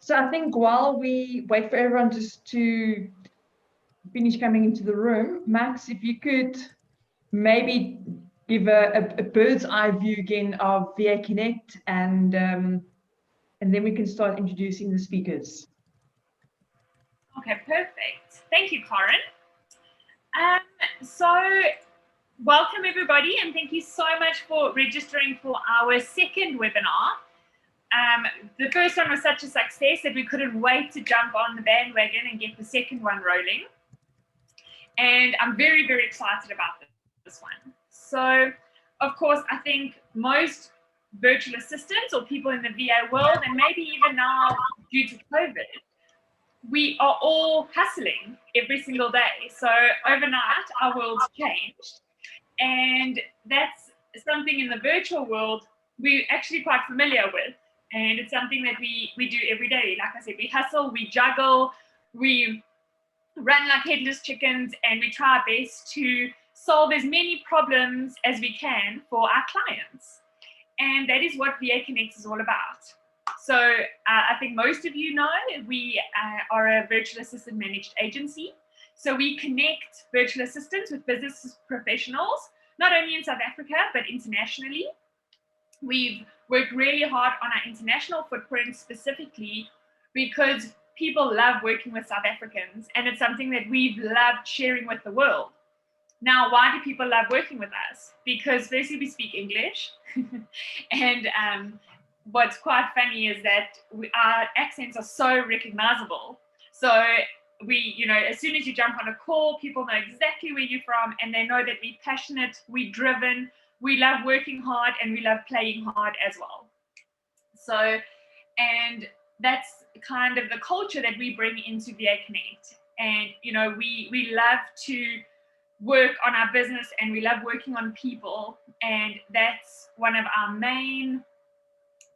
So I think while we wait for everyone just to finish coming into the room, Max, if you could maybe give a bird's eye view again of vaconnect, and then we can start introducing the speakers. Okay, perfect. Thank you, Karen. So welcome everybody, and thank you so much for registering for our second webinar. The first one was such a success that we couldn't wait to jump on the bandwagon and get the second one rolling. And I'm very, very excited about this one. So, of course, I think most virtual assistants or people in the VA world, and maybe even now due to COVID, we are all hustling every single day. So overnight, our world's changed. And that's something in the virtual world we're actually quite familiar with. And it's something that we do every day. Like I said, we hustle, we juggle, we run like headless chickens, and we try our best to solve as many problems as we can for our clients. And that is what vaconnect is all about. So I think most of you know we are a virtual assistant managed agency. So we connect virtual assistants with business professionals, not only in South Africa, but internationally. We've worked really hard on our international footprint specifically because people love working with South Africans, and it's something that we've loved sharing with the world. Now, why do people love working with us? Because firstly, we speak English, and what's quite funny is that our accents are so recognizable. So we, as soon as you jump on a call, people know exactly where you're from, and they know that we're passionate, we're driven, we love working hard, and we love playing hard as well. So, and that's kind of the culture that we bring into vaconnect. And, we love to work on our business, and we love working on people. And that's one of our main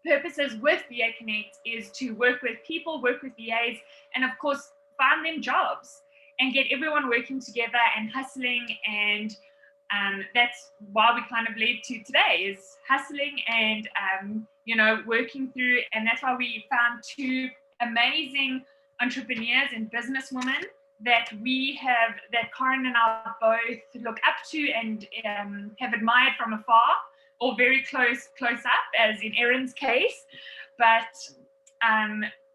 purposes with vaconnect, is to work with people, work with VAs, and of course, find them jobs and get everyone working together and hustling. And that's why we kind of led to today, is hustling and, working through. And that's why we found two amazing entrepreneurs and businesswomen that Karen and I both look up to and have admired from afar, or very close up, as in Erin's case. But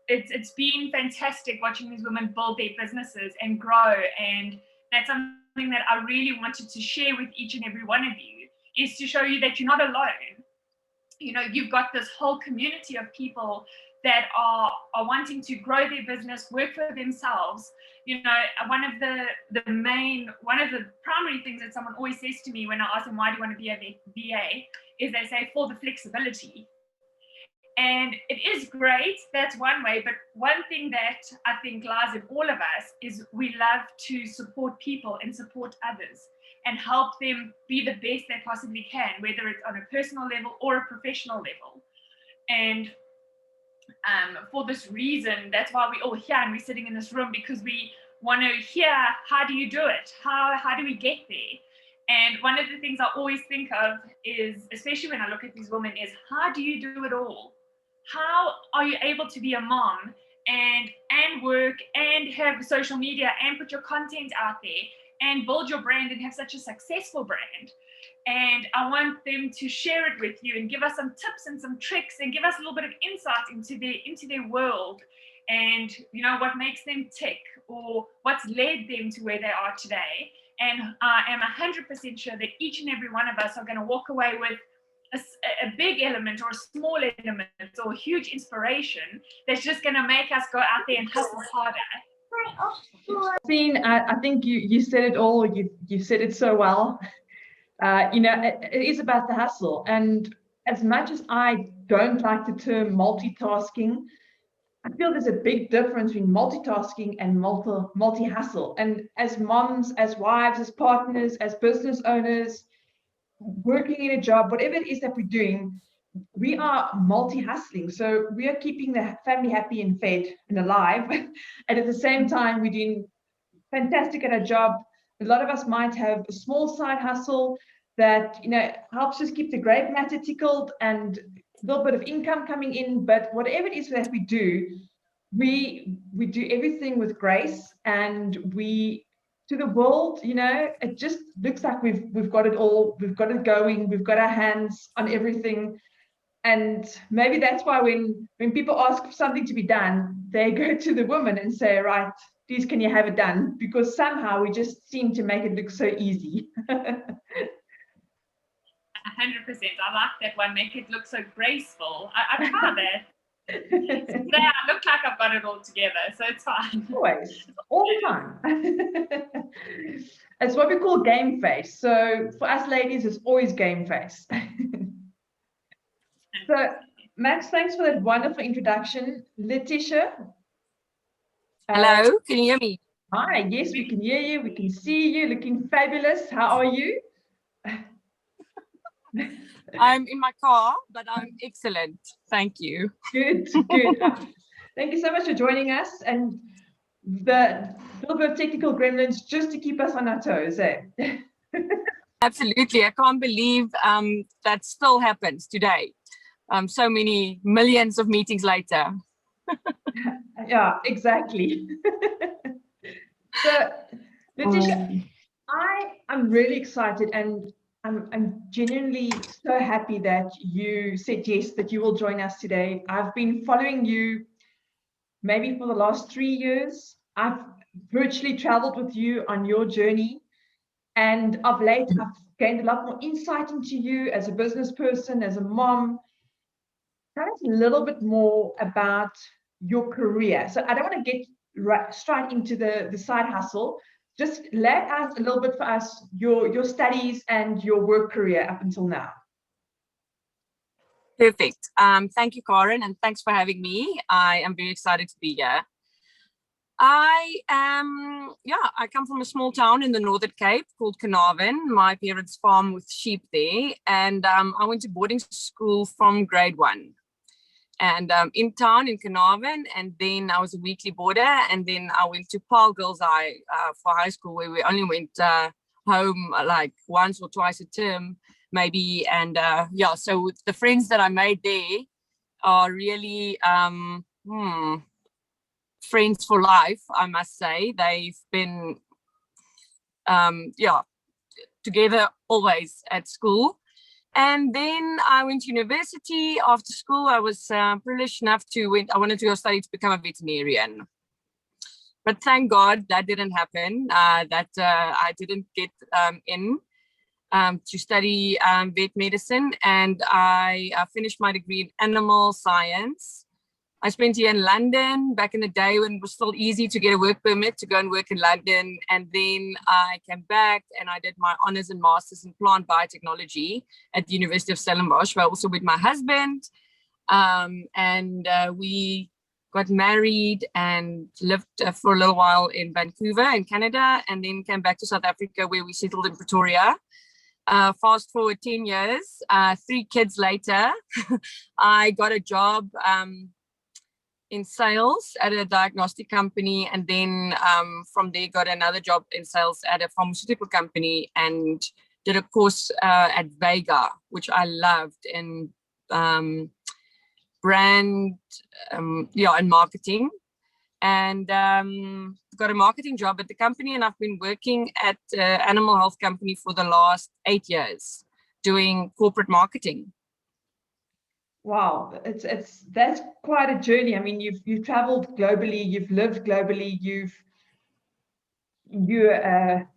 it's been fantastic watching these women build their businesses and grow. And that's something that I really wanted to share with each and every one of you, is to show you that you're not alone. You've got this whole community of people that are wanting to grow their business, work for themselves. One of the primary things that someone always says to me when I ask them, why do you want to be a VA, is they say, for the flexibility. And it is great, that's one way, but one thing that I think lies in all of us is we love to support people and support others and help them be the best they possibly can, whether it's on a personal level or a professional level. And for this reason, that's why we're all here and we're sitting in this room, because we want to hear, how do you do it? How do we get there? And one of the things I always think of is, especially when I look at these women, is how do you do it all? How are you able to be a mom and work and have social media and put your content out there and build your brand and have such a successful brand? And I want them to share it with you and give us some tips and some tricks and give us a little bit of insight into their world, and what makes them tick, or what's led them to where they are today. And I am 100% sure that each and every one of us are going to walk away with a big element or a small element or a huge inspiration that's just going to make us go out there and hustle harder. I think you said it all. You said it so well. It is about the hustle. And as much as I don't like the term multitasking, I feel there's a big difference between multitasking and multi-hustle. And as moms, as wives, as partners, as business owners, working in a job, whatever it is that we're doing, we are multi-hustling. So we are keeping the family happy and fed and alive. And at the same time, we're doing fantastic at our job. A lot of us might have a small side hustle that helps us keep the grave matter tickled and a little bit of income coming in. But whatever it is that we do, we do everything with grace, and we, to the world, you know, it just looks like we've got it all, we've got it going, we've got our hands on everything. And maybe that's why when people ask for something to be done, they go to the woman and say, right, please, can you have it done? Because somehow we just seem to make it look so easy. 100%. I like that one. Make it look so graceful. I try that. Today I look like I've got it all together, so it's fine. Always, all the time. It's what we call game face. So for us ladies, it's always game face. So Max, thanks for that wonderful introduction. Letitia. Hello, can you hear me? Hi, yes, we can hear you. We can see you, looking fabulous. How are you? I'm in my car, but I'm excellent. Thank you. Good, good. Thank you so much for joining us. And the little bit of technical gremlins just to keep us on our toes, eh? Absolutely. I can't believe that still happens today. So many millions of meetings later. Yeah, exactly. So, Letitia, I'm really excited, and I'm genuinely so happy that you said yes, that you will join us today. I've been following you maybe for the last 3 years. I've virtually traveled with you on your journey, and of late, I've gained a lot more insight into you as a business person, as a mom. Tell us a little bit more about your career. So I don't want to get straight into the side hustle. Just lay out a little bit for us your studies and your work career up until now. Perfect. Thank you, Karen, and thanks for having me. I am very excited to be here. I come from a small town in the Northern Cape called Carnarvon. My parents farm with sheep there, and I went to boarding school from grade 1. And in town in Carnarvon, and then I was a weekly boarder, and then I went to Paarl Girls High for high school, where we only went home like once or twice a term, maybe. And so the friends that I made there are really friends for life, I must say. They've been together always at school. And then I went to university. After school, I was privileged enough I wanted to go study to become a veterinarian. But thank God that didn't happen, I didn't get in to study vet medicine. And I finished my degree in animal science. I spent a year in London back in the day when it was still easy to get a work permit to go and work in London. And then I came back and I did my honors and masters in plant biotechnology at the University of Stellenbosch, where I also with my husband. We got married and lived for a little while in Vancouver in Canada, and then came back to South Africa, where we settled in Pretoria. Fast forward 10 years, 3 kids later, I got a job in sales at a diagnostic company, and then from there got another job in sales at a pharmaceutical company, and did a course at Vega, which I loved, in brand and marketing, and got a marketing job at the company. And I've been working at an animal health company for the last 8 years doing corporate marketing. Wow, that's quite a journey. I mean, you've traveled globally, you've lived globally, you're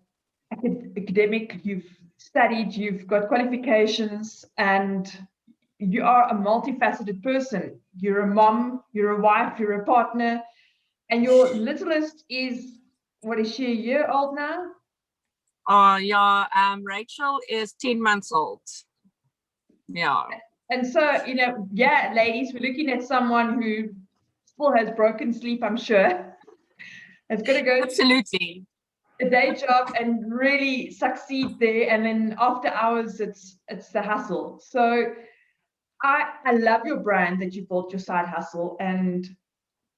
academic, you've studied, you've got qualifications, and you are a multifaceted person. You're a mom, you're a wife, you're a partner, and your littlest is, what is she, a year old now? Rachel is 10 months old. Yeah. And so, ladies, we're looking at someone who still has broken sleep, I'm sure. It's going to go absolutely a day job and really succeed there. And then after hours, it's the hustle. So I love your brand that you built, your side hustle, and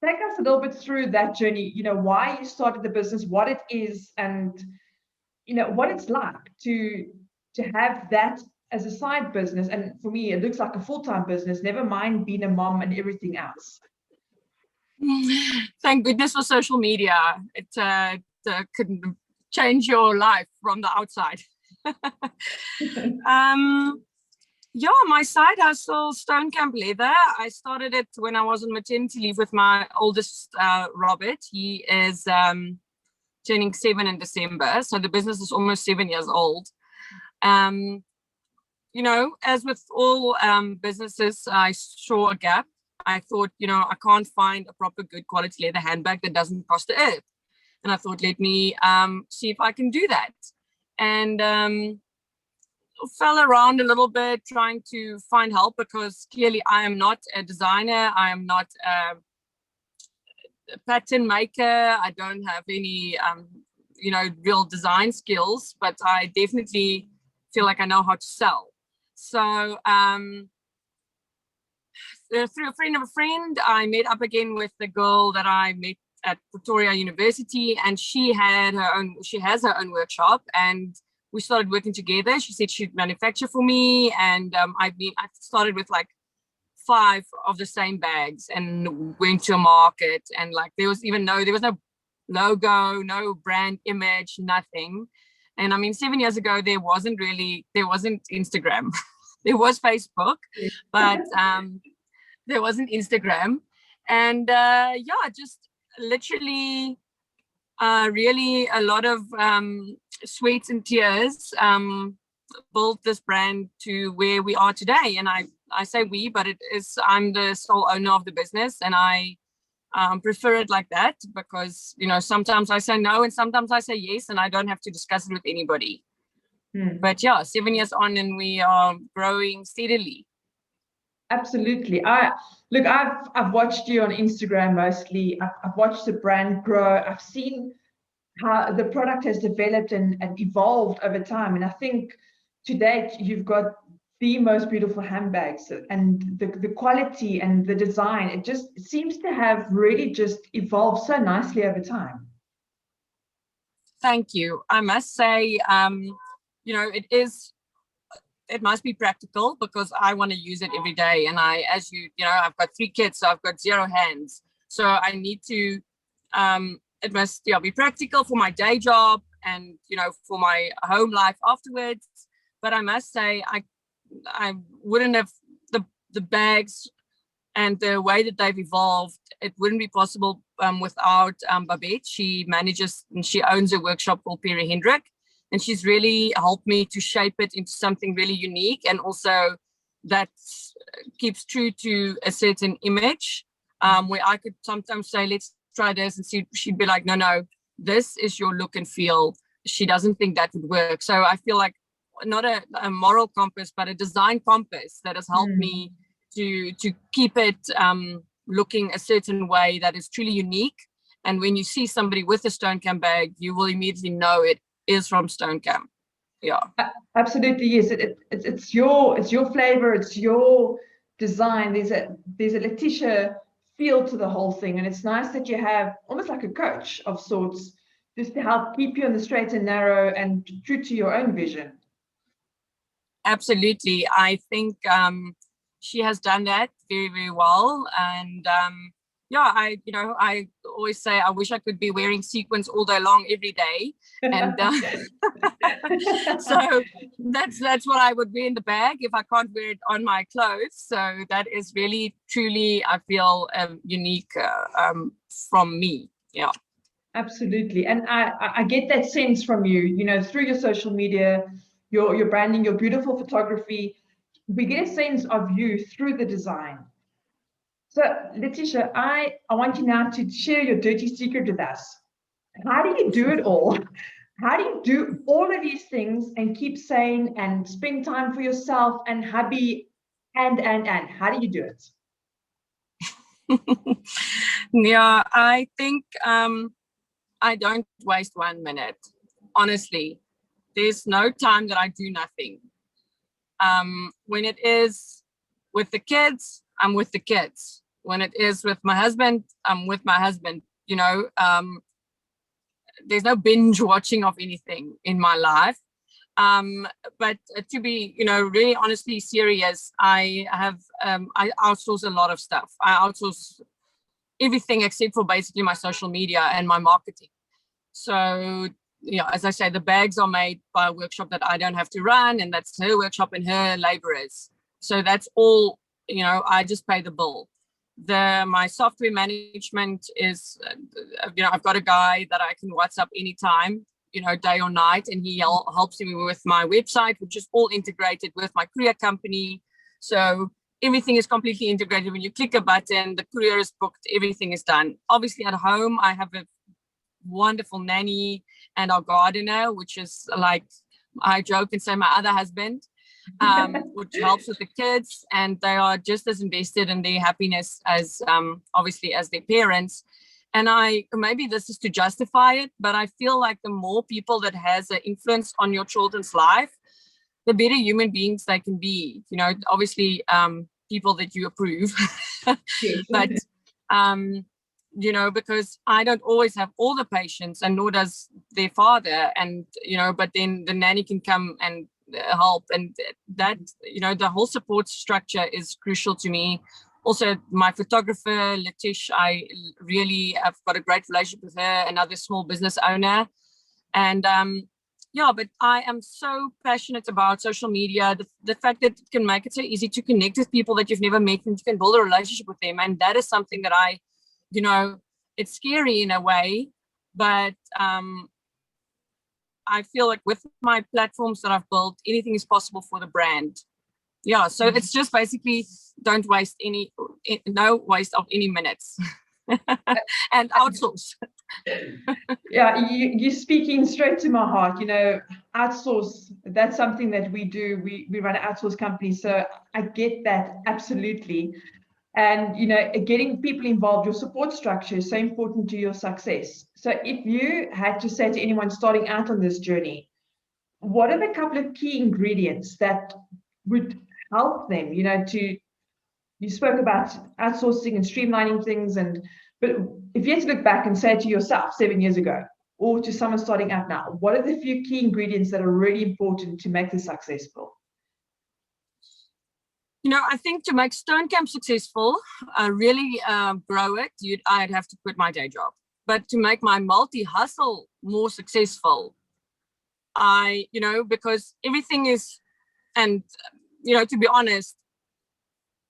take us a little bit through that journey, why you started the business, what it is, and, what it's like to have that as a side business. And for me, it looks like a full-time business, never mind being a mom and everything else. thank goodness for social media. It could change your life from the outside. Yeah, my side hustle, Stone Camp Leather. I started it when I was on maternity leave with my oldest, Robert. He is turning 7 in December, so the business is almost 7 years old. You know, as with all businesses, I saw a gap. I thought, you know, I can't find a proper good quality leather handbag that doesn't cost the earth. And I thought, let me see if I can do that. And fell around a little bit trying to find help, because clearly I am not a designer. I am not a pattern maker. I don't have any, you know, real design skills, but I definitely feel like I know how to sell. So through a friend of a friend, I met up again with the girl that I met at Pretoria University, and she has her own workshop, and we started working together. She said she'd manufacture for me, and I started with like 5 of the same bags and went to a market, and like there was no logo, no brand image, nothing. And I mean, 7 years ago, there wasn't Instagram. There was Facebook, but there wasn't Instagram. And yeah, just literally really a lot of sweats and tears built this brand to where we are today. And I say we, but I'm the sole owner of the business, and I prefer it like that, because, you know, sometimes I say no and sometimes I say yes, and I don't have to discuss it with anybody. But yeah, 7 years on, and we are growing steadily. Absolutely. I've watched you on Instagram mostly. I've watched the brand grow. I've seen how the product has developed and evolved over time. And I think to date, you've got the most beautiful handbags, and the quality and the design, it just seems to have really just evolved so nicely over time. Thank you. I must say, you know, it must be practical, because I want to use it every day. And as you know, I've got 3 kids, so I've got 0 hands. So I need to, it must be practical for my day job and, you know, for my home life afterwards. But I must say, I wouldn't have the bags and the way that they've evolved. It wouldn't be possible without Babette. She manages and she owns a workshop called Perry Hendrick. And she's really helped me to shape it into something really unique, and also that keeps true to a certain image, where I could sometimes say, let's try this, and she'd be like, no, this is your look and feel. She doesn't think that would work. So I feel like not a moral compass, but a design compass that has helped me to keep it looking a certain way that is truly unique. And when you see somebody with a Stone Camp bag, you will immediately know it is from Stone Camp. Yeah, absolutely. Yes, it's your flavor, it's your design. There's a Letitia feel to the whole thing, and it's nice that you have almost like a coach of sorts, just to help keep you on the straight and narrow and true to your own vision. Absolutely. I think she has done that very, very well. And yeah, I always say I wish I could be wearing sequins all day long every day. And so that's what I would wear in the bag if I can't wear it on my clothes. So that is really, truly, I feel unique from me. Yeah. Absolutely. And I get that sense from you, you know, through your social media, your branding, your beautiful photography. We get a sense of you through the design. So, Letitia, I want you now to share your dirty secret with us. How do you do it all? How do you do all of these things and keep sane and spend time for yourself and hubby and how do you do it? Yeah, I think I don't waste 1 minute. Honestly, there's no time that I do nothing. When it is with the kids, I'm with the kids. When it is with my husband, I'm with my husband. You know, there's no binge watching of anything in my life. But to be, you know, really honestly serious, I outsource a lot of stuff. I outsource everything except for basically my social media and my marketing. So, as I say, the bags are made by a workshop that I don't have to run, and that's her workshop and her laborers. So that's all, I just pay the bill. My software management is, I've got a guy that I can WhatsApp anytime, day or night, and he helps me with my website, which is all integrated with my courier company. So everything is completely integrated. When you click a button, the courier is booked, everything is done. Obviously at home, I have a wonderful nanny and our gardener, which is like, I joke and say my other husband, which helps with the kids, and they are just as invested in their happiness as obviously as their parents. And maybe this is to justify it, but I feel like the more people that has an influence on your children's life, the better human beings they can be. Obviously people that you approve, but because I don't always have all the patience, and nor does their father, and but then the nanny can come and help, and that the whole support structure is crucial to me. Also, my photographer Letitia, I really have got a great relationship with her, another small business owner, and but I am so passionate about social media, the fact that it can make it so easy to connect with people that you've never met, and you can build a relationship with them. And that is something that it's scary in a way, but I feel like with my platforms that I've built, anything is possible for the brand. So it's just basically don't waste no waste of any minutes and outsource. You're speaking straight to my heart. Outsource, that's something that we do. We run an outsource company, so I get that absolutely. And getting people involved, your support structure is so important to your success. So if you had to say to anyone starting out on this journey, what are the couple of key ingredients that would help them, you spoke about outsourcing and streamlining things, but if you had to look back and say to yourself 7 years ago, or to someone starting out now, what are the few key ingredients that are really important to make this successful? I think to make Stonecamp successful, really grow it, I'd have to quit my day job. But to make my multi-hustle more successful, because everything is, and, to be honest,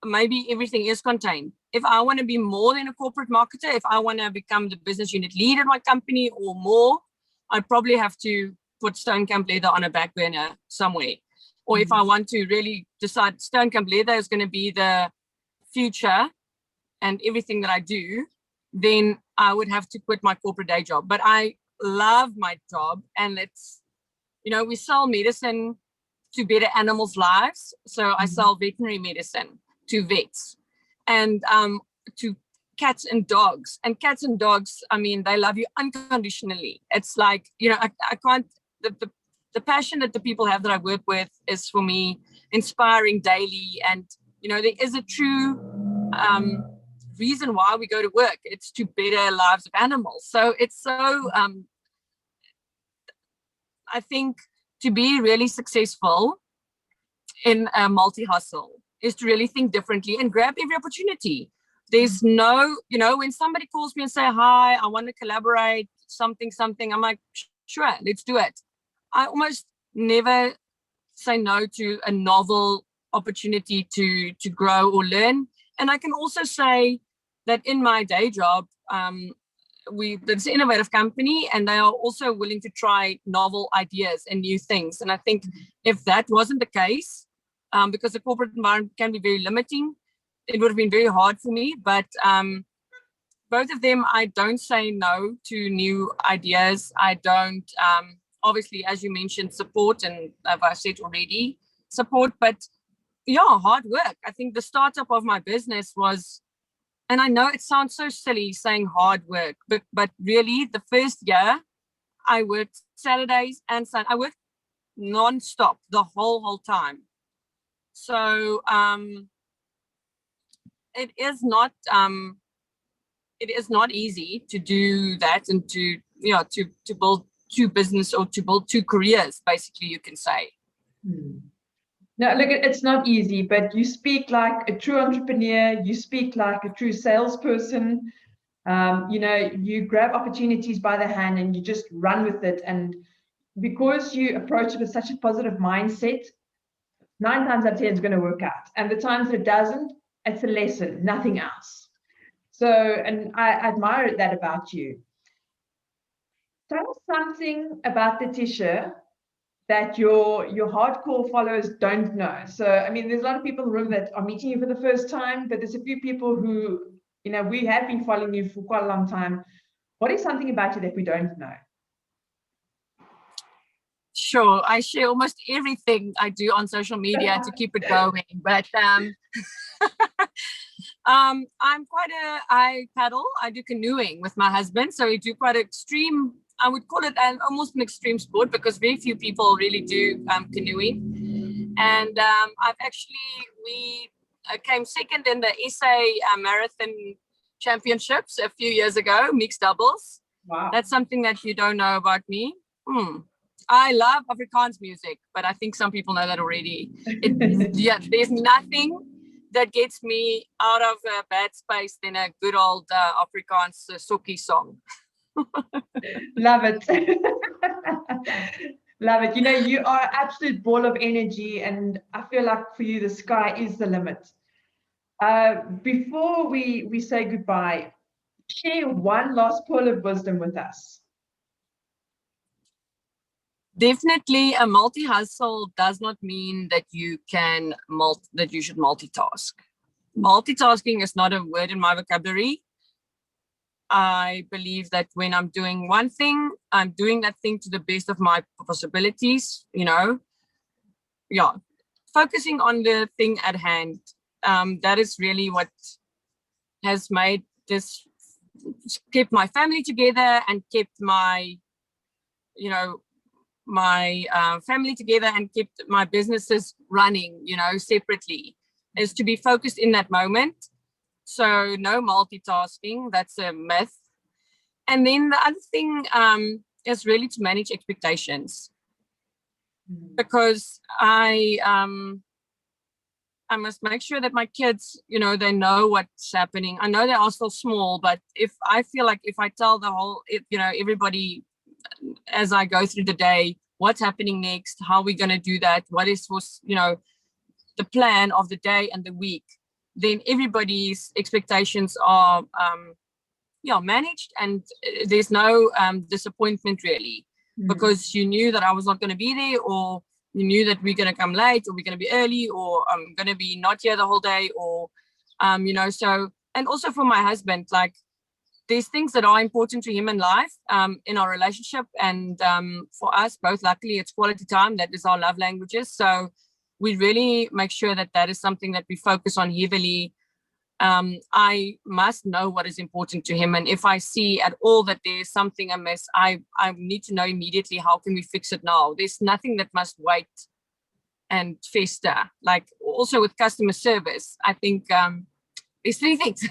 maybe everything is contained. If I want to be more than a corporate marketer, if I want to become the business unit lead at my company or more, I probably have to put Stonecamp Leather on a back burner somewhere. Or if I want to really decide Stonecamp Leather is going to be the future and everything that I do, then I would have to quit my corporate day job. But I love my job, and it's, we sell medicine to better animals' lives. So I sell veterinary medicine to vets, and to cats and dogs. And cats and dogs, they love you unconditionally. It's like, I can't, the passion that the people have that I work with is, for me, inspiring daily. And, there is a true reason why we go to work. It's to better lives of animals. So it's so, I think to be really successful in a multi-hustle is to really think differently and grab every opportunity. There's no, when somebody calls me and say, hi, I want to collaborate, something, I'm like, sure, let's do it. I almost never say no to a novel opportunity to grow or learn. And I can also say that in my day job, it's an innovative company, and they are also willing to try novel ideas and new things. And I think if that wasn't the case, because the corporate environment can be very limiting, it would have been very hard for me. But both of them, I don't say no to new ideas. I don't, obviously, as you mentioned, support, and as I said already, support, but hard work. I think the startup of my business was, and I know it sounds so silly saying hard work, but really the first year I worked Saturdays and Sundays. I worked non-stop the whole time. So it is not easy to do that, and to build two business, or to build two careers, basically, you can say. No, look, it's not easy, but you speak like a true entrepreneur. You speak like a true salesperson. You know, you grab opportunities by the hand and you just run with it. And because you approach it with such a positive mindset, 9 times out of 10 it's going to work out. And the times that it doesn't, it's a lesson, nothing else. So, and I admire that about you. Tell us something about Letitia that your hardcore followers don't know. So, I mean, there's a lot of people in the room that are meeting you for the first time, but there's a few people who, you know, we have been following you for quite a long time. What is something about you that we don't know? Sure, I share almost everything I do on social media to keep it going, but I paddle, I do canoeing with my husband, so we do quite extreme, I would call it almost an extreme sport, because very few people really do canoeing. And we came second in the SA Marathon Championships a few years ago, mixed doubles. Wow. That's something that you don't know about me. I love Afrikaans music, but I think some people know that already. Yeah, there's nothing that gets me out of a bad space than a good old Afrikaans sokkie song. Love it. Love it. You know, you are an absolute ball of energy, and I feel like for you, the sky is the limit. Before we say goodbye, share one last pearl of wisdom with us. Definitely, a multi-hustle does not mean that you can that you should multitask. Multitasking is not a word in my vocabulary. I believe that when I'm doing one thing, I'm doing that thing to the best of my possibilities, you know. Yeah, focusing on the thing at hand. That is really what has made this, kept my family together and kept my, you know, my family together and kept my businesses running, you know, separately, is to be focused in that moment. So no multitasking, that's a myth. And then the other thing is really to manage expectations, because I must make sure that my kids, you know, they know what's happening. I know they are still small, but if I feel like if I tell the whole, you know, everybody as I go through the day, what's happening next, how we're going to do that, what is, you know, the plan of the day and the week, then everybody's expectations are managed, and there's no disappointment really, because you knew that I was not going to be there, or you knew that we're going to come late, or we're going to be early, or I'm going to be not here the whole day, or you know. So, and also for my husband, like, there's things that are important to him in life, in our relationship, and for us both, luckily, it's quality time. That is our love languages. So we really make sure that that is something that we focus on heavily. I must know what is important to him, and if I see at all that there's something amiss, I need to know immediately, how can we fix it now? There's nothing that must wait and fester. Like, also with customer service, I think there's 3 things.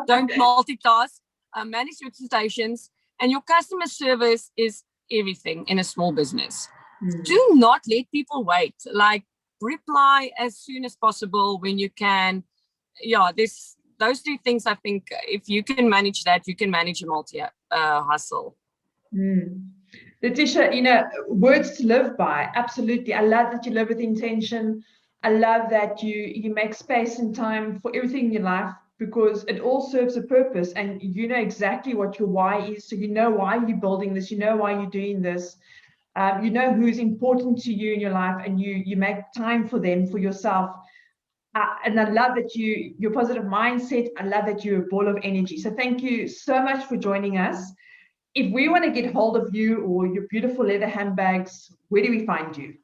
Don't multitask, manage your expectations, and your customer service is everything in a small business. Do not let people wait. Like, reply as soon as possible when you can. Yeah, those 2 things, I think, if you can manage that, you can manage a multi-hustle. Letitia, you know, words to live by. Absolutely. I love that you live with intention. I love that you make space and time for everything in your life, because it all serves a purpose, and you know exactly what your why is. So you know why you're building this, you know why you're doing this, you know who's important to you in your life, and you make time for them, for yourself. And I love that your positive mindset. I love that you're a ball of energy. So thank you so much for joining us. If we want to get hold of you or your beautiful leather handbags, where do we find you?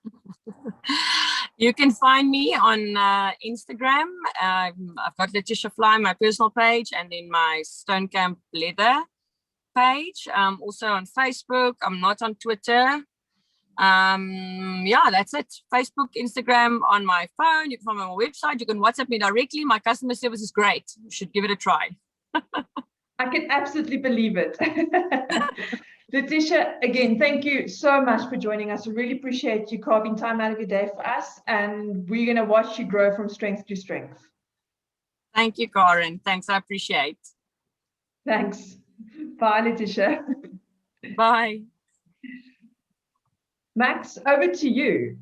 You can find me on Instagram. I've got Letitia Fly, my personal page, and then my Stone Camp Leather page. Also on Facebook. I'm not on Twitter. Yeah, that's it. Facebook, Instagram, on my phone. You can find me on my website. You can WhatsApp me directly. My customer service is great. You should give it a try. I can absolutely believe it. Letitia, again, thank you so much for joining us. I really appreciate you carving time out of your day for us, and we're going to watch you grow from strength to strength. Thank you, Karen. Thanks. I appreciate. Thanks. Bye, Letitia. Bye. Max, over to you.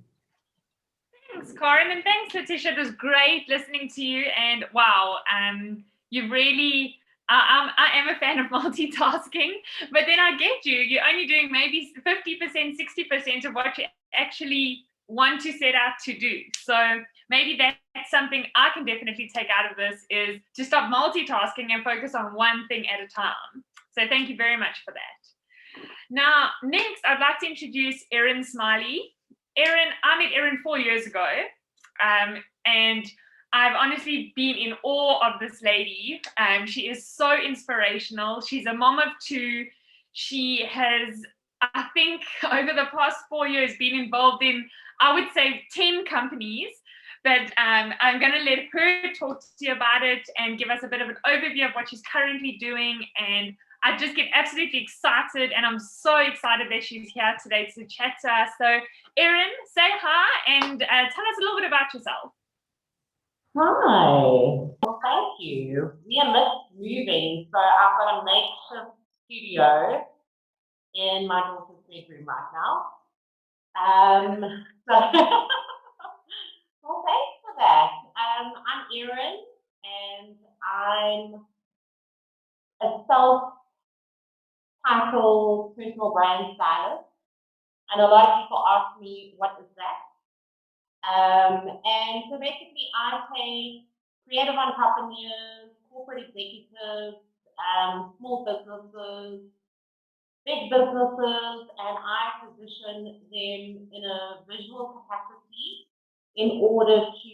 Thanks, Karen, and thanks, Letitia. It was great listening to you. And wow, you've really. I am a fan of multitasking, but then I get you. You're only doing maybe 50%, 60% of what you actually want to set out to do. So maybe that's something I can definitely take out of this, is to stop multitasking and focus on one thing at a time. So thank you very much for that. Now, next, I'd like to introduce Erin Smiley. I met Erin 4 years ago, and I've honestly been in awe of this lady. She is so inspirational. She's a mom of 2. She has, I think, over the past 4 years been involved in, I would say, 10 companies. But I'm going to let her talk to you about it and give us a bit of an overview of what she's currently doing. And I just get absolutely excited, and I'm so excited that she's here today to chat to us. So, Erin, say hi and tell us a little bit about yourself. Hi. Well, thank you. We are moving, so I've got a makeshift studio in my daughter's bedroom right now. So well, thanks for that. I'm Erin, and I'm a self-titled personal brand stylist. And a lot of people ask me, what is that? And so basically, I take creative entrepreneurs, corporate executives, small businesses, big businesses, and I position them in a visual capacity in order to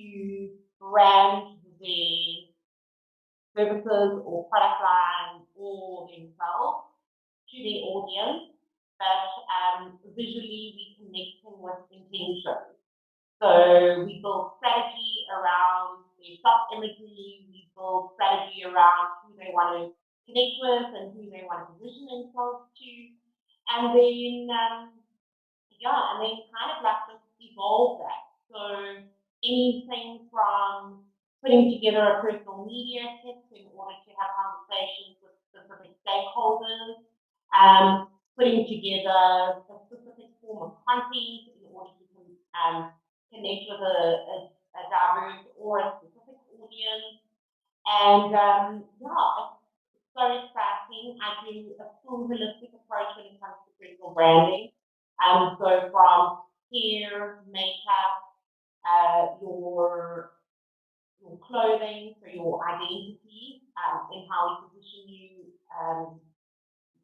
brand their services or product lines or themselves to their audience, but visually we connect them with intention. So we build strategy around their soft imagery, we build strategy around who they want to connect with and who they want to position themselves to. And then, and then kind of like just evolve that. So anything from putting together a personal media kit in order to have conversations with specific stakeholders, putting together a specific form of content in order to connect with a diverse or a specific audience. And it's so exciting. I do a full holistic approach when it comes to personal branding. So from hair, makeup, your clothing, so your identity, and how we position you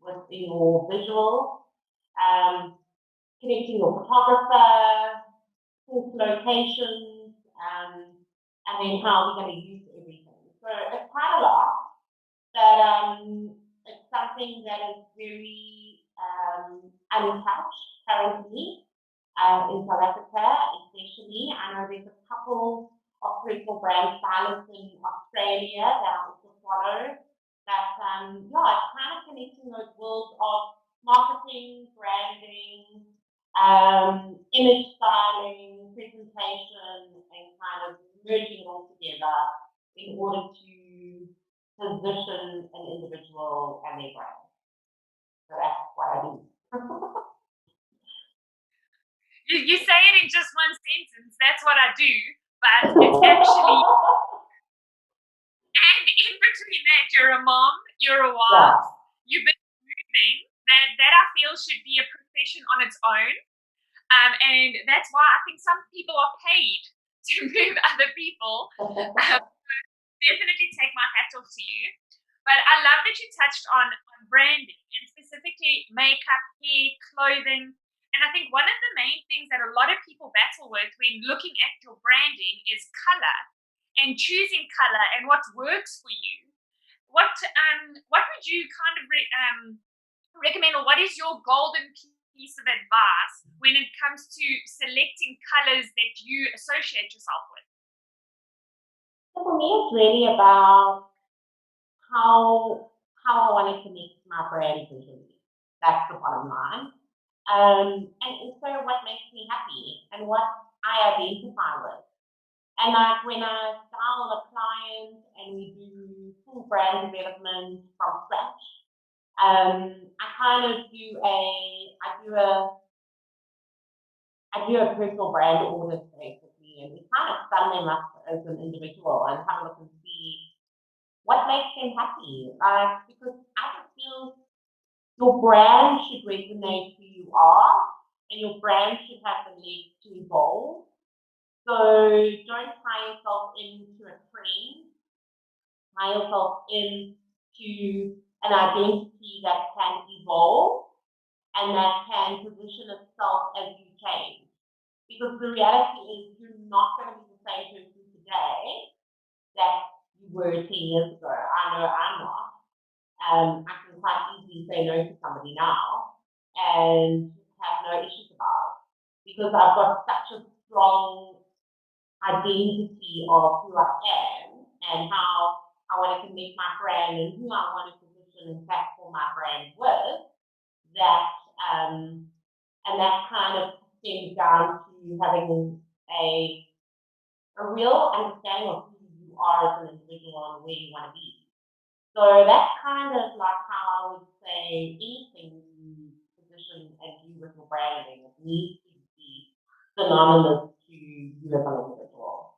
within your visuals, connecting your photographer, source locations, and then how we're going to use everything. So it's quite a lot, but it's something that is very untouched currently in South Africa, especially. I know there's a couple of personal brand stylists in Australia that I also follow. That it's kind of connecting those worlds of marketing, branding, image styling, presentation, and kind of merging it all together in order to position an individual and their brand. So that's what I do. You say it in just one sentence, that's what I do, but it's actually, and in between that, you're a mom, you're a wife, you've been moving, that I feel should be a profession on its own. And that's why I think some people are paid to move other people. Definitely take my hat off to you. But I love that you touched on branding, and specifically makeup, hair, clothing. And I think one of the main things that a lot of people battle with when looking at your branding is color and choosing color and what works for you. What would you kind of recommend, or what is your golden piece of advice when it comes to selecting colors that you associate yourself with? So for me, it's really about how I want to connect my brand visually. That's the bottom line. And also what makes me happy and what I identify with. And like when I style a client and we do full brand development from scratch, I kind of do a personal brand audit basically, and we kind of sum them up as an individual and have a look and see what makes them happy. Because I just feel your brand should resonate who you are, and your brand should have the legs to evolve. So don't tie yourself into a trend. Tie yourself into an identity that can evolve and that can position itself as you change. Because the reality is you're not going to be the same person today that you were 10 years ago. I know I'm not. I can quite easily say no to somebody now and have no issues about it because I've got such a strong identity of who I am and how I want to connect my brand and who I want to position and platform my brand with, that and that kind of stems down to having a real understanding of who you are as an individual and where you want to be. So that's kind of like how I would say anything you position and do with your branding needs to be synonymous to you as an individual.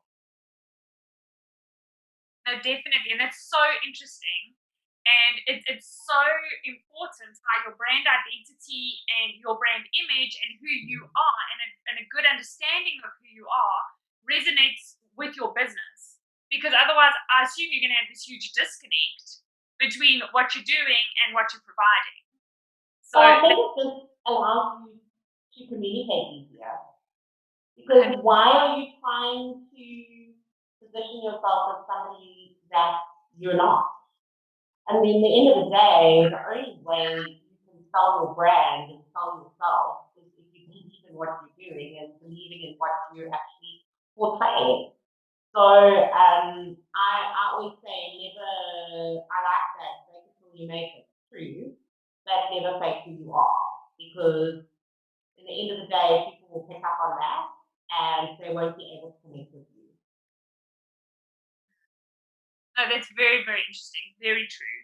No, definitely, and that's so interesting. And it's so important how your brand identity and your brand image and who you are and a good understanding of who you are resonates with your business. Because otherwise, I assume you're going to have this huge disconnect between what you're doing and what you're providing. So I think it just allows you to communicate easier. Because why are you trying to position yourself as somebody that you're not? I mean, at the end of the day, the only way you can sell your brand and sell yourself is if you believe in what you're doing and believing in what you're actually portraying. So I always say I like that, fake it till you make it true, but never fake who you are. Because in the end of the day, people will pick up on that and they won't be able to connect with you. no, that's very, very interesting. Very true.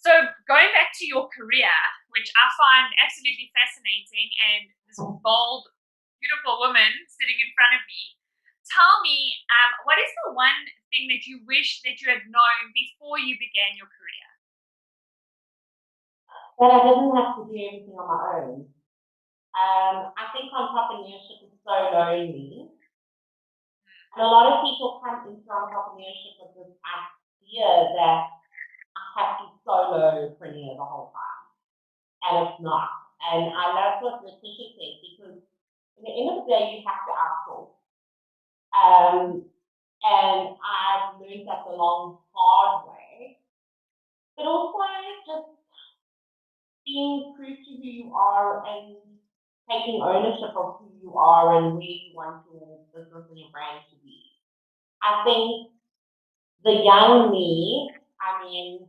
So going back to your career, which I find absolutely fascinating, and this bold, beautiful woman sitting in front of me, tell me, what is the one thing that you wish that you had known before you began your career? That I didn't have to do everything on my own. I think entrepreneurship is so lonely. And a lot of people come into entrepreneurship with this idea that I have to solopreneur the whole time. And it's not. And I love what Letitia said, because at the end of the day, you have to outsource. And I've learned that the long, hard way. But also just being true to who you are and taking ownership of who you are and where you want your business and your brand to be. I think the young me, I mean,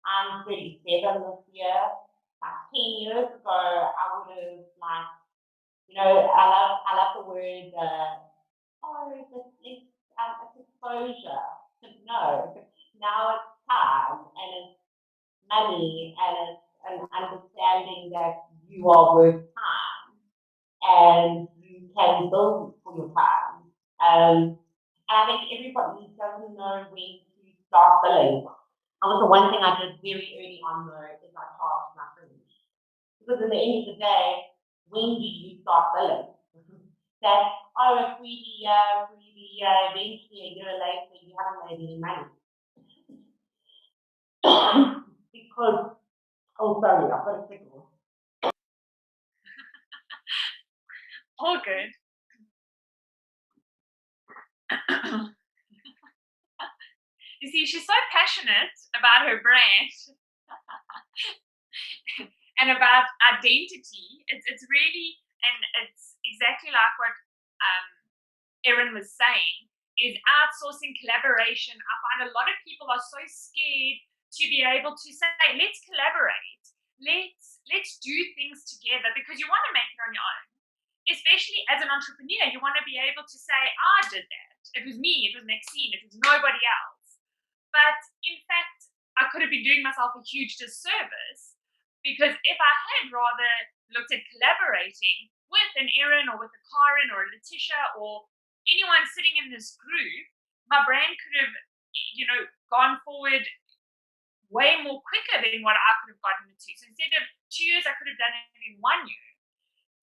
I'm 37 this year. Like 10 years ago, I would have I love the word, it's exposure. No, now it's time and it's money and it's an understanding that you are worth time and you can build for your time. And I think everybody doesn't know when to start billing. The one thing I did very early on though is I charged my fringe. Because at the end of the day, when do you start billing? That, a freebie, eventually a year later you haven't made any money. Because, sorry, I've got a signal. All good. You see, she's so passionate about her brand and about identity. It's really, and it's exactly like what Erin was saying, is outsourcing collaboration. I find a lot of people are so scared to be able to say, let's collaborate, let's do things together, because you want to make it on your own. Especially as an entrepreneur, you want to be able to say, I did that. It was me, it was Maxine, it was nobody else. But in fact, I could have been doing myself a huge disservice, because if I had rather looked at collaborating with an Erin or with a Karen or a Letitia or anyone sitting in this group, my brand could have, gone forward way more quicker than what I could have gotten it to. So instead of 2 years, I could have done it in 1 year.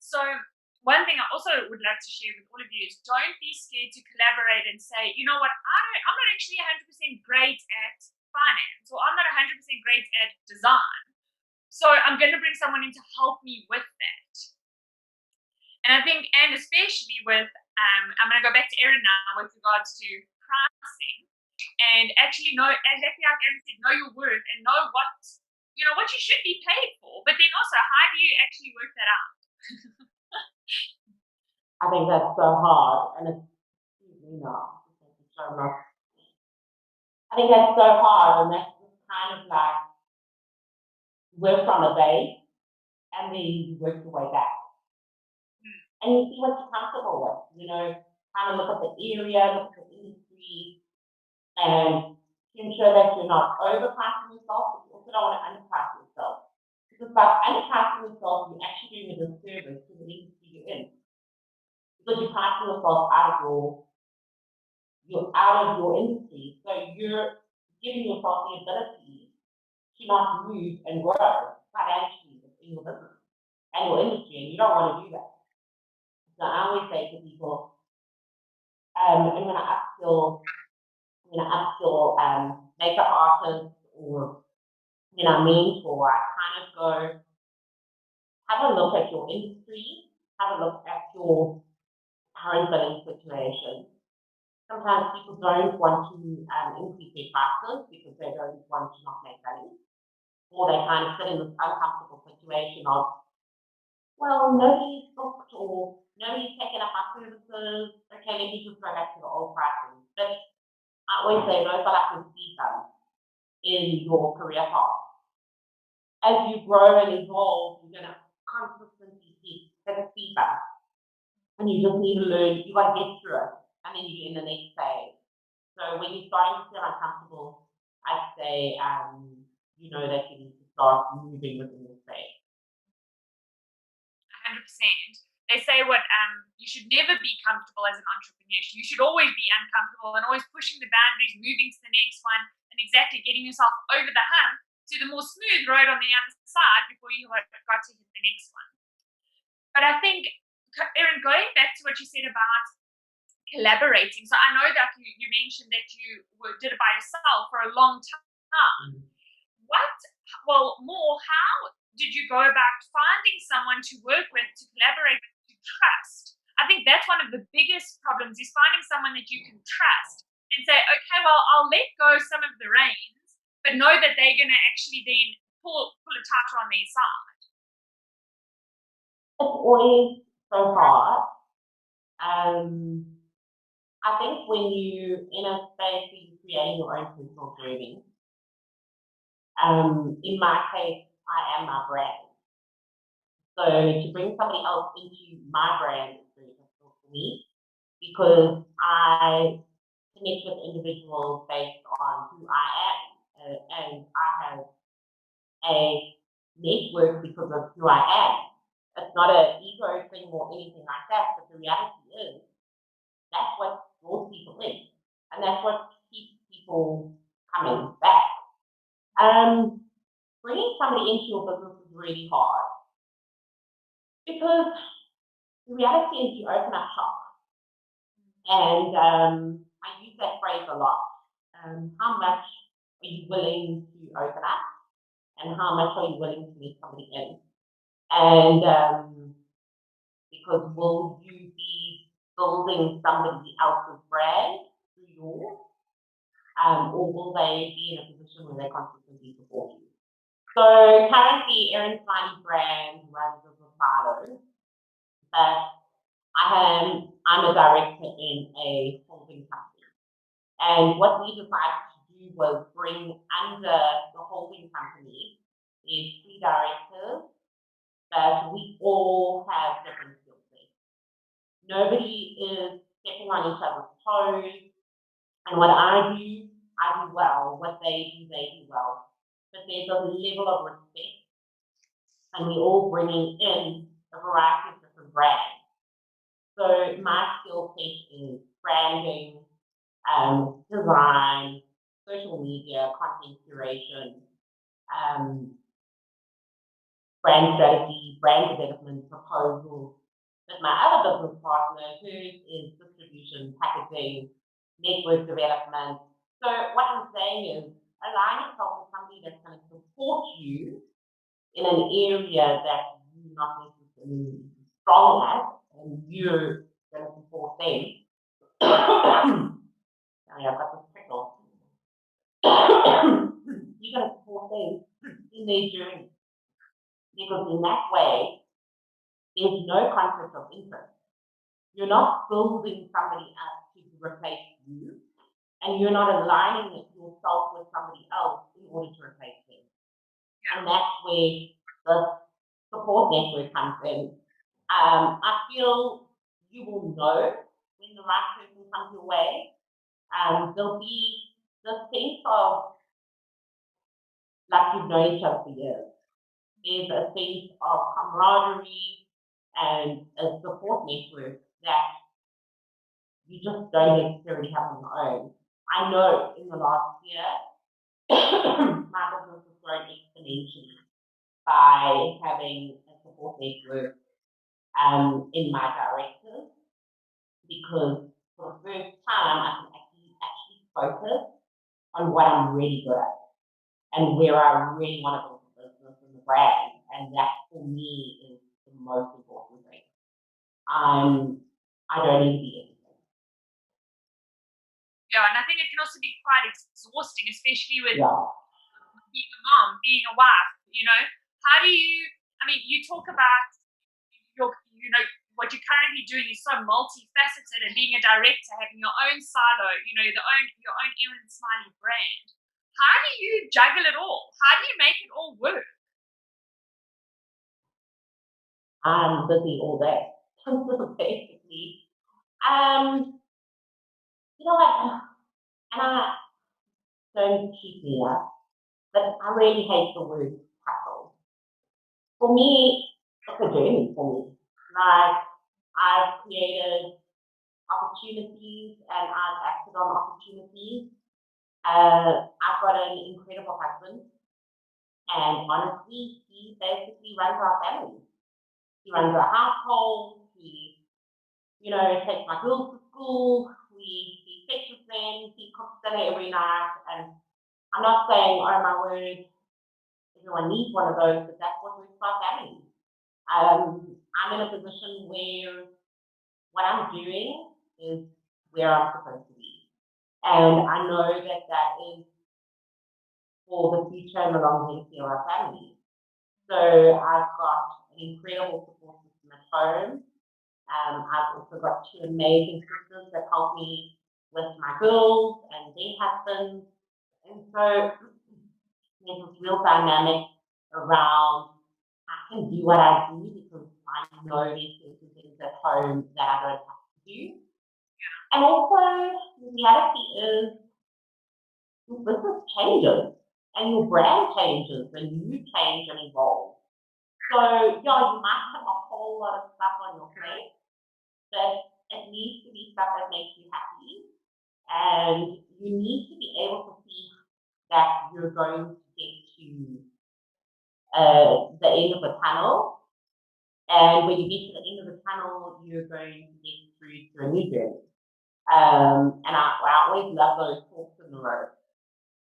So one thing I also would love to share with all of you is don't be scared to collaborate and say, you know what, I'm not actually 100% great at finance, or I'm not 100% great at design. So I'm going to bring someone in to help me with that. And I think, and especially with, I'm going to go back to Erin now with regards to pricing, and actually know, exactly like Erin said, know your worth and know what you should be paid for. But then also, how do you actually work that out? I think that's so hard, and it's, I think that's so hard, and that's just kind of like work from a base, and then you work your way back. And you see what you're comfortable with, kind of look at the area, look at the industry, and ensure that you're not overpricing yourself, but you also don't want to underprice yourself. Because by underpricing yourself, you're actually doing a disservice to the industry you're in. Because you're pricing yourself out of your industry. So you're giving yourself the ability to not move and grow financially in your business and your industry, and you don't want to do that. So I always say to people, I'm going to upskill makeup artists or mentor. I kind of go have a look at your industry, have a look at your current billing situation. Sometimes people don't want to increase their prices because they don't want to not make money, or they kind of sit in this uncomfortable situation of, well, nobody's booked or nobody's taken up my services. Okay, let me just go back to the old pricing. But I always say those are like the speed bumps in your career path. As you grow and evolve, you're going to consistently hit a speed bump. And you just need to learn, you got to get through it, and then you're in the next phase. So when you're starting to feel uncomfortable, I'd say, you know that you need to start moving within this phase. 100%. They say you should never be comfortable as an entrepreneur. You should always be uncomfortable and always pushing the boundaries, moving to the next one, and exactly getting yourself over the hump to the more smooth road on the other side before you got to hit the next one. But I think, Erin, going back to what you said about collaborating, so I know that you mentioned that you did it by yourself for a long time. How did you go about finding someone to work with, to collaborate with, to trust? I think that's one of the biggest problems, is finding someone that you can trust and say, okay, well, I'll let go some of the reins, but know that they're going to actually then pull a tighter on their side. It's always so hard. I think when you're in a space where you're creating your own personal journey, in my case, I am my brand. So to bring somebody else into my brand is very difficult for me, because I connect with individuals based on who I am, and I have a network because of who I am. It's not an ego thing or anything like that, but the reality is that's what draws people in, and that's what keeps people coming back. Bringing somebody into your business is really hard, because the reality is you open up shop, and I use that phrase a lot. How much are you willing to open up, and how much are you willing to let somebody in? And because will you be building somebody else's brand through yours, or will they be in a position where they consistently support you? So currently, Erin Smiley brand runs as a silo, but I'm a director in a holding company. And what we decided to do was bring under the holding company is 3 directors, but we all have different skill sets. Nobody is stepping on each other's toes. And what I do well. What they do well. But there's a level of respect, and we're all bringing in a variety of different brands. So my skill set is branding, design, social media, content curation, brand strategy, brand development, proposals. But my other business partner, hers is distribution, packaging, network development. So what I'm saying is align yourself with somebody that's going to support you in an area that you're not necessarily strong at, and you're going to support them. Sorry, I've got this tickle. You're going to support them in their journey. Because in that way, there's no conflict of interest. You're not building somebody else to replace you, and you're not aligning yourself with somebody else in order to replace them. And that's where the support network comes in. I feel you will know when the right person comes your way. There'll be the sense of like you've known each other for years. There's a sense of camaraderie and a support network that you just don't necessarily have on your own. I know in the last year, my business has grown exponentially by having a support network in my directors, because for the first time I can actually focus on what I'm really good at and where I really want to build the business and the brand, and that for me is the most important thing. I don't need to be anything. Yeah, and I think it can also be quite exhausting, especially with being a mom, being a wife. How do you? I mean, you talk about what you're currently doing is so multifaceted, and being a director, having your own silo, your own Erin Smiley brand. How do you juggle it all? How do you make it all work? I'm busy all day, basically. You know what? And I don't keep me up, but I really hate the word hustle. For me, it's a journey for me. Like, I've created opportunities and I've acted on opportunities. I've got an incredible husband, and honestly, he basically runs our family. He runs our household. He, takes my girls to school. He fixes them. He cooks dinner every night. And I'm not saying, oh my word, everyone needs one of those, but that's what works for our family. I'm in a position where what I'm doing is where I'm supposed to be. And I know that is for the future and the longevity of our family. So I've got an incredible support system at home. I've also got two amazing sisters that help me with my girls and their husbands. And so there's this real dynamic around I can do what I do because I know there's certain things at home that I don't have to do. And also, the reality is your business changes and your brand changes and you change and evolve. So, you might have a whole lot of stuff on your plate, but it needs to be stuff that makes you happy. And you need to be able to see that you're going to get to the end of the tunnel. And when you get to the end of the tunnel, you're going to get through to a new journey. And I always love those forks in the road,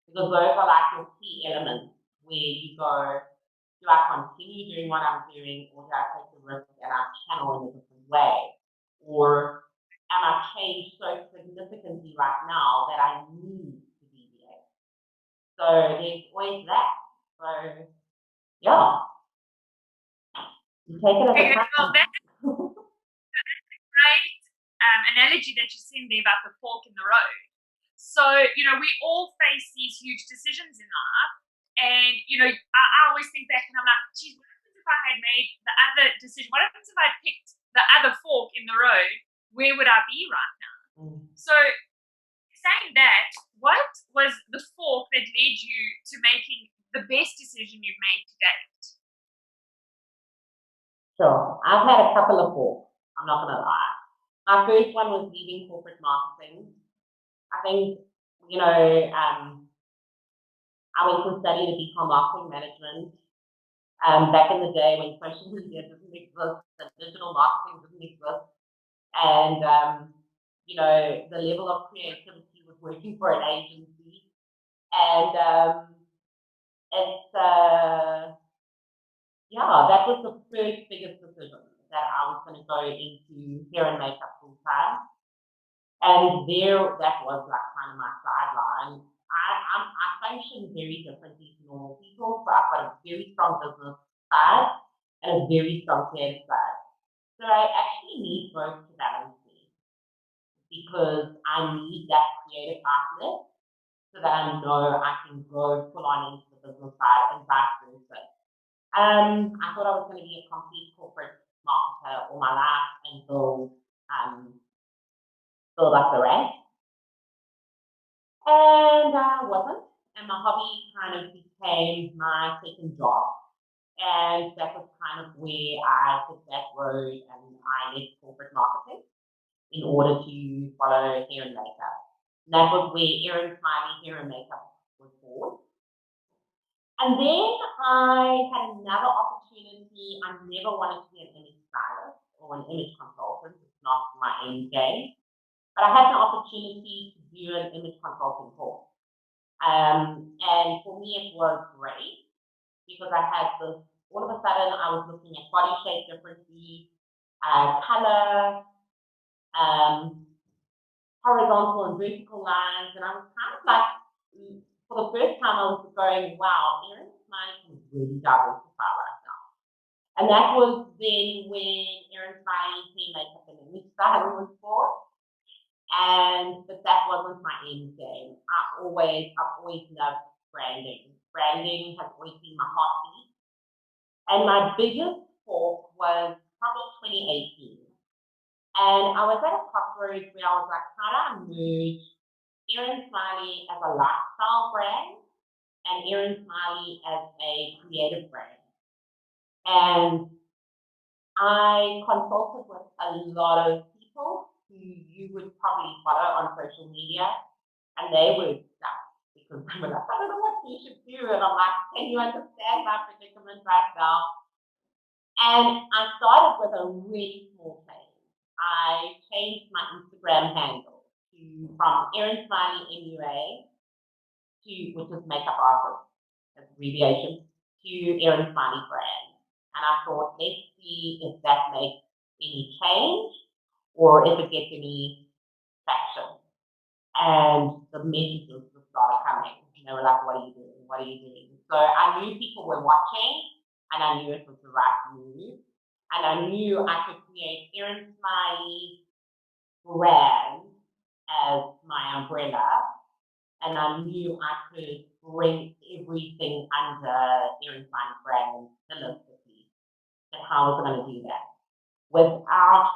because those are like your key elements where you go, do I continue doing what I'm doing, or do I take the risk and I channel in a different way? Or am I changed so significantly right now that I need to deviate? So there's always that. So yeah. You take it as a Well, that's a great analogy that you sent there about the fork in the road. So, we all face these huge decisions in life. And, I always think back and I'm like, geez, what happens if I had made the other decision? What happens if I picked the other fork in the road? Where would I be right So, saying that, what was the fork that led you to making the best decision you've made to date? Sure. I've had a couple of forks, I'm not going to lie. My first one was leaving corporate marketing. I think, I went to study the BCom marketing management. Back in the day when social media didn't exist and digital marketing didn't exist. And, the level of creativity was working for an agency. And that was the first biggest decision that I was going to go into hair and makeup full time. And that was like kind of my sideline. I function very differently to normal people, so I've got a very strong business side and a very strong creative side. So I actually need both to balance me because I need that creative outlet so that I know I can go full on into the business side and vice versa. I thought I was going to be a complete corporate marketer all my life and build up the ranks. And I wasn't. And my hobby kind of became my second job. And that was kind of where I took that road and I left corporate marketing in order to follow hair and makeup. And that was where Erin Smiley Hair and Makeup was born. And then I had another opportunity. I never wanted to be an image stylist or an image consultant. It's not my end game. But I had an opportunity to do an image consulting course. And for me, it was great because I had this, all of a sudden, I was looking at body shape differently, color, horizontal and vertical lines. And I was kind of like, for the first time, I was going, wow, Erin Smiley can really diversify right now. And that was then when Erin Smiley came makeup and image styling was born. But that wasn't my end game. I've always loved branding. Branding has always been my heartbeat. And my biggest fork was probably 2018. And I was at a crossroads where I was like, how do I merge Erin Smiley as a lifestyle brand and Erin Smiley as a creative brand? And I consulted with a lot of people who you would probably follow on social media, and they were stuck because they were like, I don't know what you should do. And I'm like, can you understand my predicament right now? And I started with a really small change. I changed my Instagram handle from Erin Smiley MUA which is makeup artist, abbreviation, to Erin Smiley brand. And I thought, let's see if that makes any change or if it gets any traction. And the messages just started coming. They were like, what are you doing? What are you doing? So I knew people were watching and I knew it was the right move. And I knew I could create Erin Smiley brand as my umbrella. And I knew I could bring everything under Erin Smiley brand holistically. And how was I going to do that? Without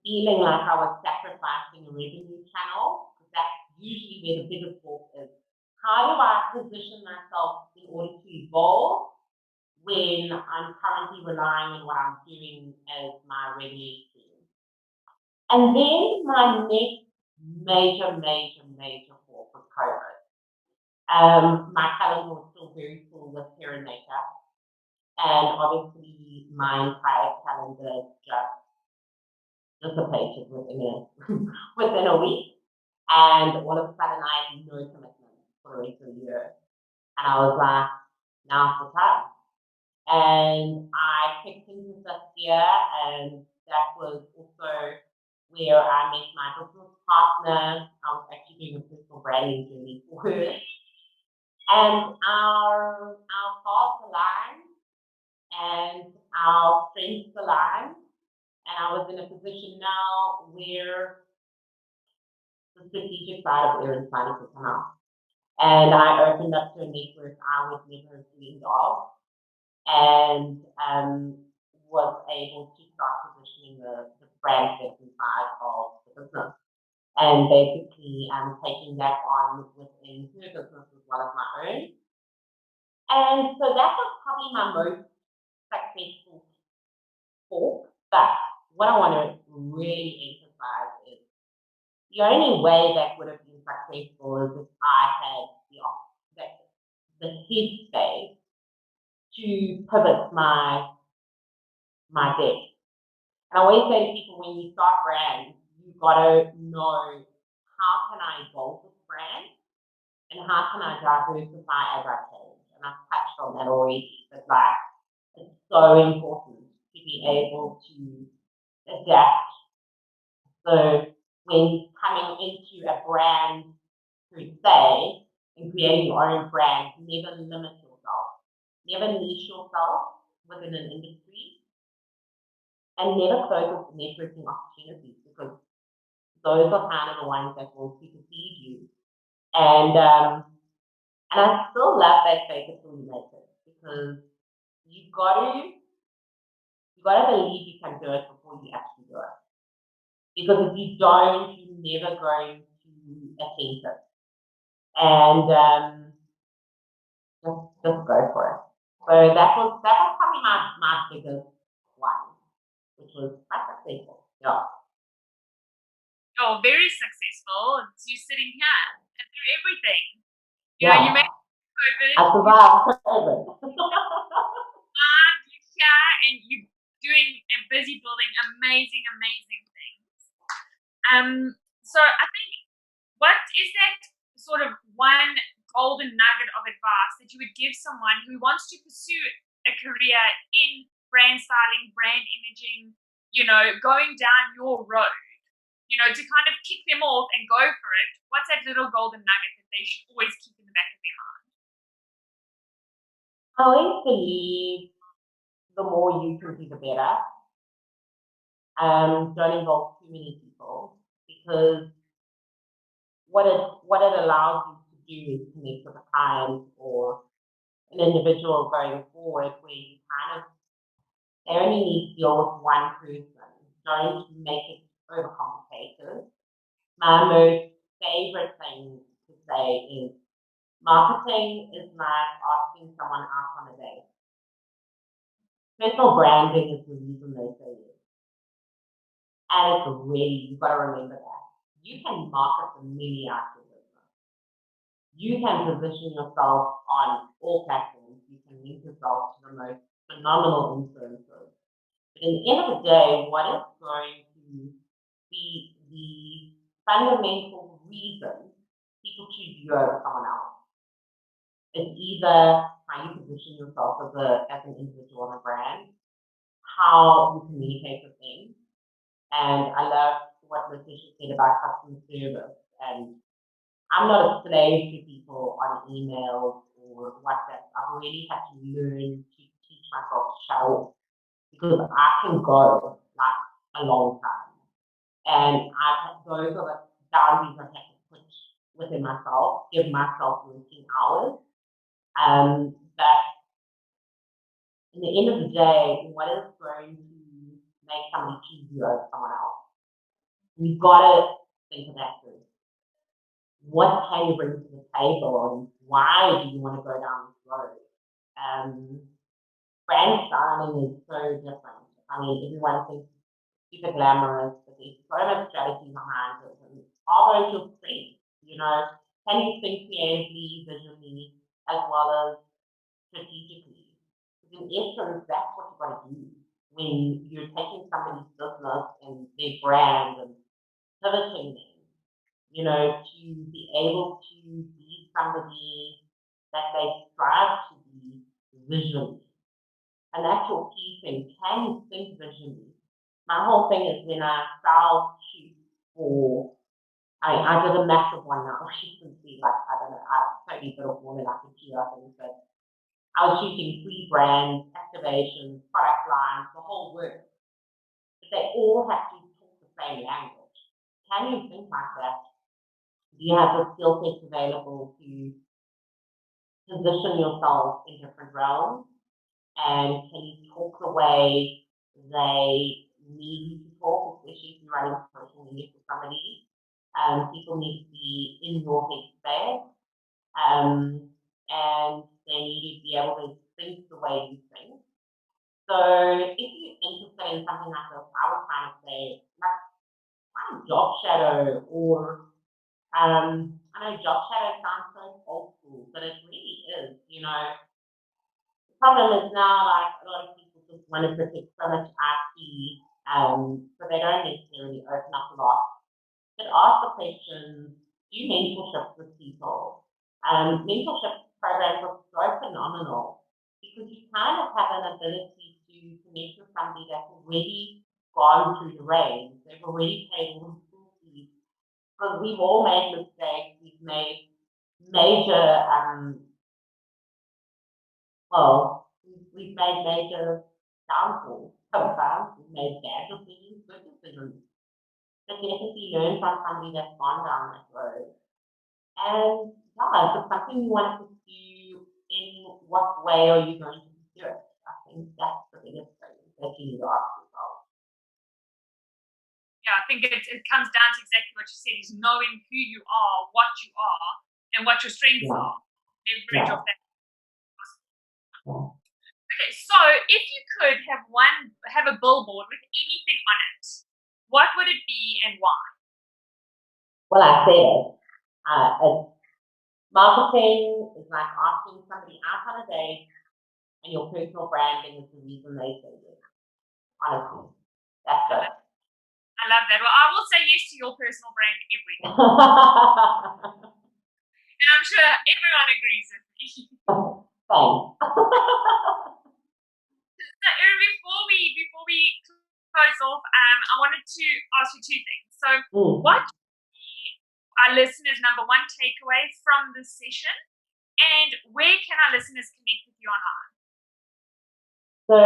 feeling like I was sacrificing a revenue channel, because that's usually where the biggest fork is. How do I position myself in order to evolve when I'm currently relying on what I'm doing as my revenue stream? And then my next major fork was COVID. My calendar was still very full with hair and makeup. And obviously my entire calendar just dissipated within a week. And all of a sudden I had no commitment for the rest of the year. And I was like, now's the time. And I kicked into this year, and that was also where I met my business partner. I was actually doing a personal branding journey for her. And our paths aligned and our strengths aligned. And I was in a position now where the strategic side of Erin Smiley to come out. And I opened up to a network I would never have dreamed of, and was able to start positioning the brand facing side of the business. and basically taking that on within her business as well as my own. And so that was probably my most successful talk. But what I want to really emphasize is the only way that would have been successful is if I had the headspace to pivot my deck. And I always say to people, when you start brands, you've got to know, how can I evolve this brand and how can I diversify as I change? And I've touched on that already, but like, it's so important to be able to adapt. So when coming into a brand per se and creating your own brand, never limit yourself, never niche yourself within an industry, and never close off the networking opportunities, because those are kind of the ones that will supersede you. And I still love that fake it till you make it, because you gotta believe you can do it before you actually do it. Because if you don't, you're never going to attempt it. And just go for it. So that was probably my biggest one, which was quite successful. Yeah. Oh, very successful. It's you sitting here and do everything. You Yeah. know, you made COVID. I survived COVID. You here and you're doing and busy building amazing things. So I think, what is that sort of one golden nugget of advice that you would give someone who wants to pursue a career in brand styling, brand imaging, you know, going down your road, you know, to kind of kick them off and go for it? What's that little golden nugget that they should always keep in the back of their mind? I always believe the more you can do, the better. Don't involve too many people, because what it allows you to do is connect with a client or an individual going forward, where you kind of only need to deal with one person. Don't make it overcomplicated. My most favorite thing to say is, marketing is like asking someone out on a date. Personal branding is the reason they say yes. And it's really, you've got to remember that. You can market the mini out your business. You can position yourself on all platforms. You can link yourself to the most phenomenal influencers. But at the end of the day, what is going to be the fundamental reason people choose you over someone else? It's either how you position yourself as an individual and a brand, how you communicate with them. And I love what Letitia said about customer service. And I'm not a slave to people on emails or WhatsApp. I've really had to learn to teach myself to shut off, because I can go like a long time. And those are the boundaries I have to put within myself, give myself working hours. But in the end of the day, what is going to make somebody choose you over someone else? We've got to think of that first. What can you bring to the table, and why do you want to go down this road? Brand styling is so different. I mean, everyone thinks it's super glamorous, but there's so much strategy behind it. And are those your strengths? You know, can you think creatively, visually, as well as strategically? Because in essence, that's what you've got to do when you're taking somebody's business and their brand and pivoting them, you know, to be able to be somebody that they strive to be visually. And that's your key thing. Can you think visually? My whole thing is, when I style shoot for, I did a massive one now recently, like, I don't know, I totally bit off more than I could chew, I think, but I was shooting 3 brands, activations, product lines, the whole work. But they all have to talk the same language. Can you think like that? Do you have the skill sets available to position yourself in different realms? And can you talk the way they need you to talk, especially if you're running social media for somebody? People need to be in your headspace, and they need to be able to think the way you think. So if you're interested in something like this, I would kind of say, like, find a job shadow, or I know job shadow sounds so old school, but it really is. You know, the problem is now, like, a lot of people just want to protect so much IP, so they don't necessarily open up a lot. But ask the questions, do mentorships with people. Mentorship programs are so phenomenal because you kind of have an ability to connect with somebody that's already gone through the range. They've already paid all the school fees. Because we've all made mistakes. We've made major, we've made major downfalls sometimes. We've made bad decisions, good decisions. But definitely learn from somebody that's gone down that road. And yeah, if it's something you want to pursue, in what way are you going to pursue it? I think that's the biggest thing that you need to ask yourself. Yeah, I think it comes down to exactly what you said, is knowing who you are, and what your strengths are. Leverage of that. Okay, so if you could have a billboard with anything on it, what would it be and why? Well, I said it. Marketing is like asking somebody out on a date, and your personal branding is the reason they say yes. Honestly, that's it. I love that. Well, I will say yes to your personal brand every day. And I'm sure everyone agrees with me. Thanks. So, Erin, before we close off, I wanted to ask you two things. So, what should be our listeners' number one takeaway from this session, and where can our listeners connect with you online? So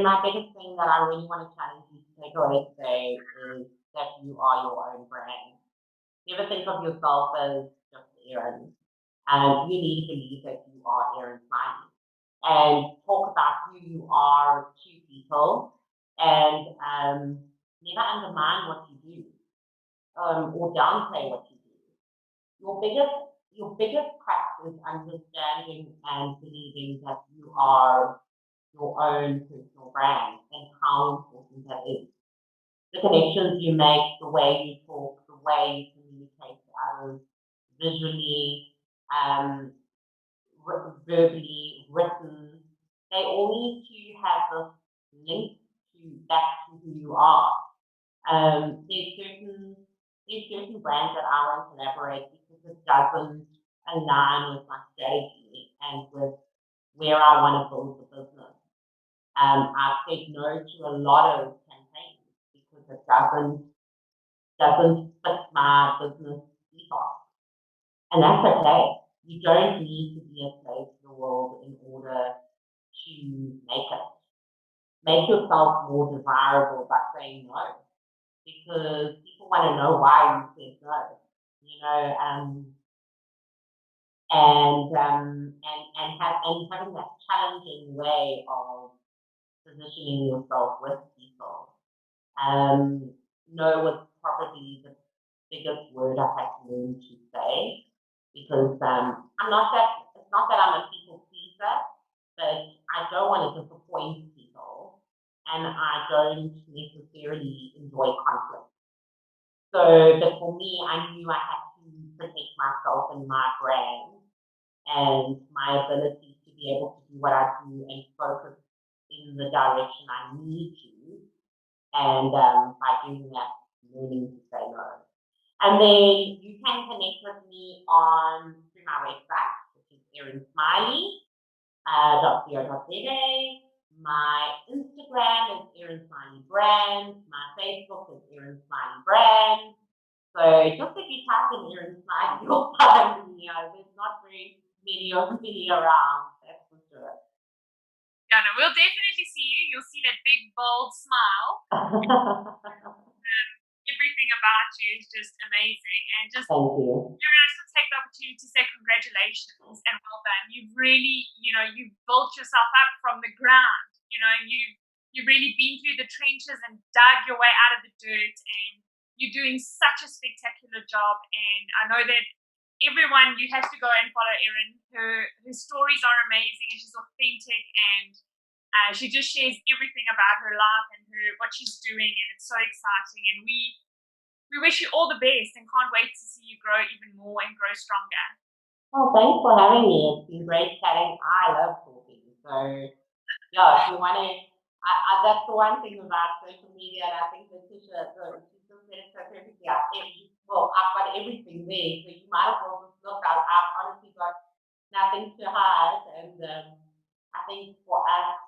my biggest thing that I really want to challenge you to take away today is that you are your own brand. Never think of yourself as just Erin. You need to believe that you are Erin Smiley, and talk about who you are to people, and never undermine what you do, or downplay what you do. Your biggest crack is understanding and believing that you are your own personal brand, and how important that is. The connections you make, the way you talk, the way you communicate to others, visually, verbally, written, they all need to have this link back to who you are. There's certain brands that I won't collaborate because it doesn't align with my strategy and with where I want to build the business. I've said no to a lot of campaigns because it doesn't fit my business ethos. And that's okay. You don't need to be a slave to the world in order to make it. Make yourself more desirable by saying no, because people want to know why you said no. You know, and having that challenging way of positioning yourself with people. No was probably the biggest word I had to learn to say, because it's not that I'm a people pleaser, but I don't want to disappoint people, and I don't necessarily enjoy conflict. So, but for me, I knew I had to protect myself and my brand and my ability to be able to do what I do and focus in the direction I need to. And by doing that, learning to say no. And then you can connect with me through my website, which is Erin Smiley, .co.za. My Instagram is Erin Smiley Brand. My Facebook is Erin Smiley Brand. So just if you type in Erin Smiley, you'll find me. There's not very many of me around, that's for sure. Yeah, no, we'll definitely see you. You'll see that big, bold smile. Everything about you is just amazing. And just, thank you. I just want to take the opportunity to say congratulations and well done. You've really, you've built yourself up from the ground, and you've really been through the trenches and dug your way out of the dirt, and You're doing such a spectacular job, and I know that everyone, you have to go and follow Erin. Her stories are amazing, and she's authentic, and she just shares everything about her life and what she's doing, and it's so exciting. And we wish you all the best, and can't wait to see you grow even more and grow stronger. Well, thanks for having me. It's been great chatting. I love talking. So, yeah, if you want to, that's the one thing about social media, and I think Letitia, she just said it so perfectly. I've got everything there, so you might as well just look. I've honestly got nothing to hide, and I think for us,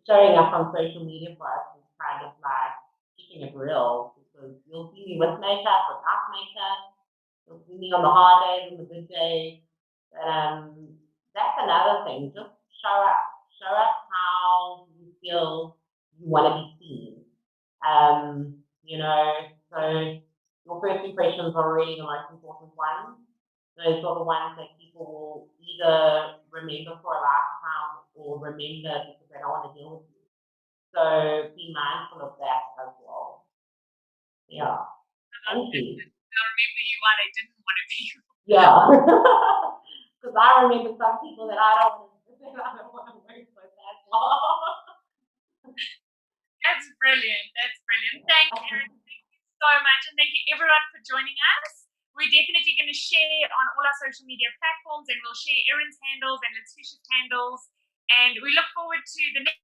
showing up on social media for us is kind of like keeping it real, because you'll see me with makeup, without makeup, you'll see me on the hard days and the good days. But that's another thing. Just show up how you feel you want to be seen. So your first impressions are really the most important ones. Those are the ones that people will either remember for a lifetime or remember because they don't want to deal with you. So be mindful of that as well. Yeah. Thank you. They'll remember you while they didn't want to be. Yeah. Because I remember some people that I don't want to work with that long. That's brilliant. Thank you, Erin. Thank you so much. And thank you everyone for joining us. We're definitely going to share on all our social media platforms, and we'll share Erin's handles and Letitia's handles. And we look forward to the next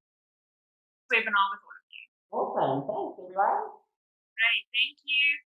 webinar with all of you. Awesome. Thanks, everyone. Great. Thank you.